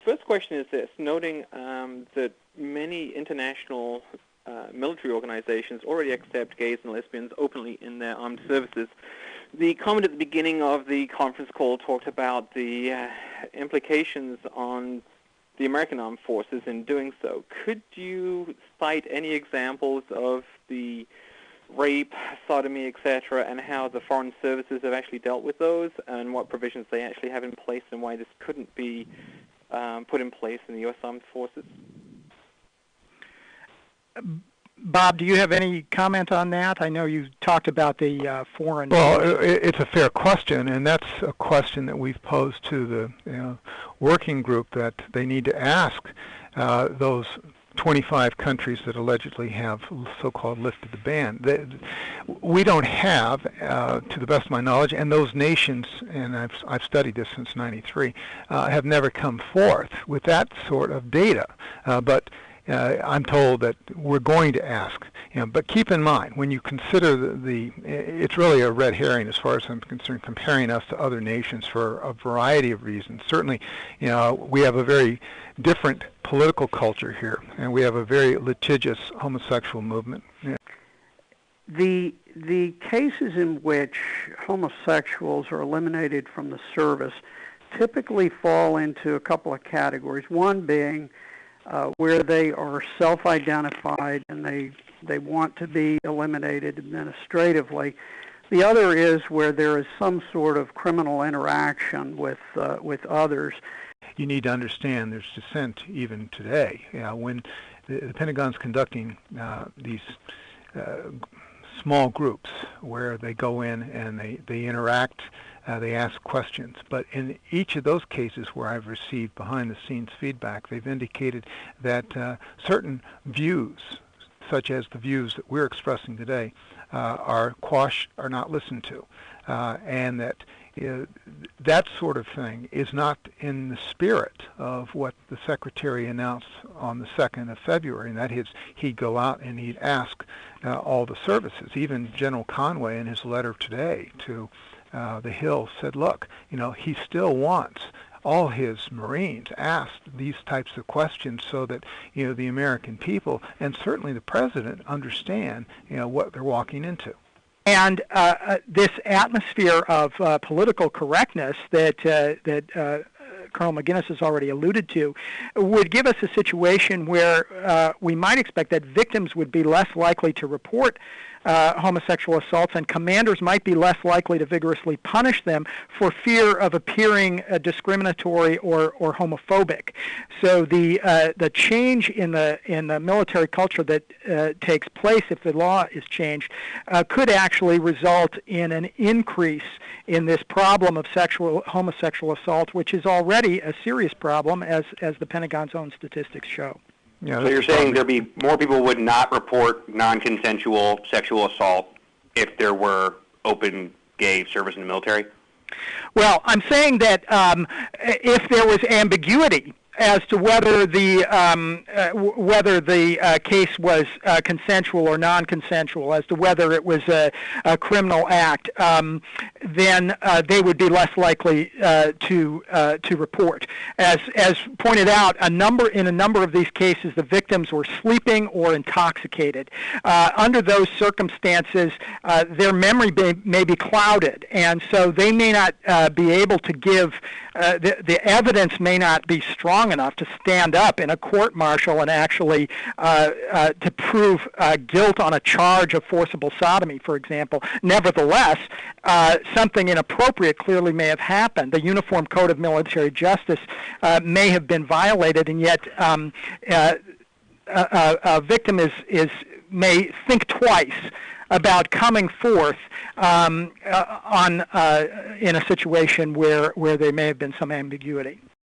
first question is this, noting that many international military organizations already accept gays and lesbians openly in their armed services. The comment at the beginning of the conference call talked about the implications on the American armed forces in doing so. Could you cite any examples of the rape, sodomy, etc., and how the foreign services have actually dealt with those, and what provisions they actually have in place, and why this couldn't be put in place in the U.S. Armed Forces? Bob, do you have any comment on that? I know you talked about the foreign... Well, it's a fair question, and that's a question that we've posed to the working group, that they need to ask those 25 countries that allegedly have so-called lifted the ban. We don't have, to the best of my knowledge, and those nations, and I've studied this since '93, have never come forth with that sort of data. But I'm told that we're going to ask. But keep in mind, when you consider it's really a red herring as far as I'm concerned, comparing us to other nations for a variety of reasons. Certainly, we have a very different political culture here, and we have a very litigious homosexual movement. The cases in which homosexuals are eliminated from the service typically fall into a couple of categories. One being where they are self-identified and they want to be eliminated administratively. The other is where there is some sort of criminal interaction with others. You need to understand there's dissent even today. When the Pentagon's conducting these small groups where they go in and they interact, they ask questions. But in each of those cases where I've received behind-the-scenes feedback, they've indicated that certain views, such as the views that we're expressing today, are quashed, are not listened to, and that that sort of thing is not in the spirit of what the Secretary announced on the 2nd of February, and that is he'd go out and he'd ask all the services. Even General Conway, in his letter today to the Hill, said, look, he still wants all his Marines asked these types of questions so that the American people and certainly the President understand what they're walking into. And this atmosphere of political correctness that Colonel McGinnis has already alluded to would give us a situation where we might expect that victims would be less likely to report homosexual assaults, and commanders might be less likely to vigorously punish them for fear of appearing discriminatory or homophobic. So the change in the military culture that takes place if the law is changed could actually result in an increase in this problem of homosexual assault, which is already a serious problem, as the Pentagon's own statistics show. Yeah, so you're saying there'd be more people would not report non-consensual sexual assault if there were open gay service in the military? Well, I'm saying that if there was ambiguity as to whether the case was consensual or non-consensual, as to whether it was a criminal act, then they would be less likely to report. As pointed out, in a number of these cases, the victims were sleeping or intoxicated. Under those circumstances, their memory may be clouded, and so they may not be able to give the evidence may not be strong enough to stand up in a court-martial and actually to prove guilt on a charge of forcible sodomy, for example. Nevertheless, something inappropriate clearly may have happened. The Uniform Code of Military Justice may have been violated, and yet a victim may think twice about coming forth in a situation where there may have been some ambiguity.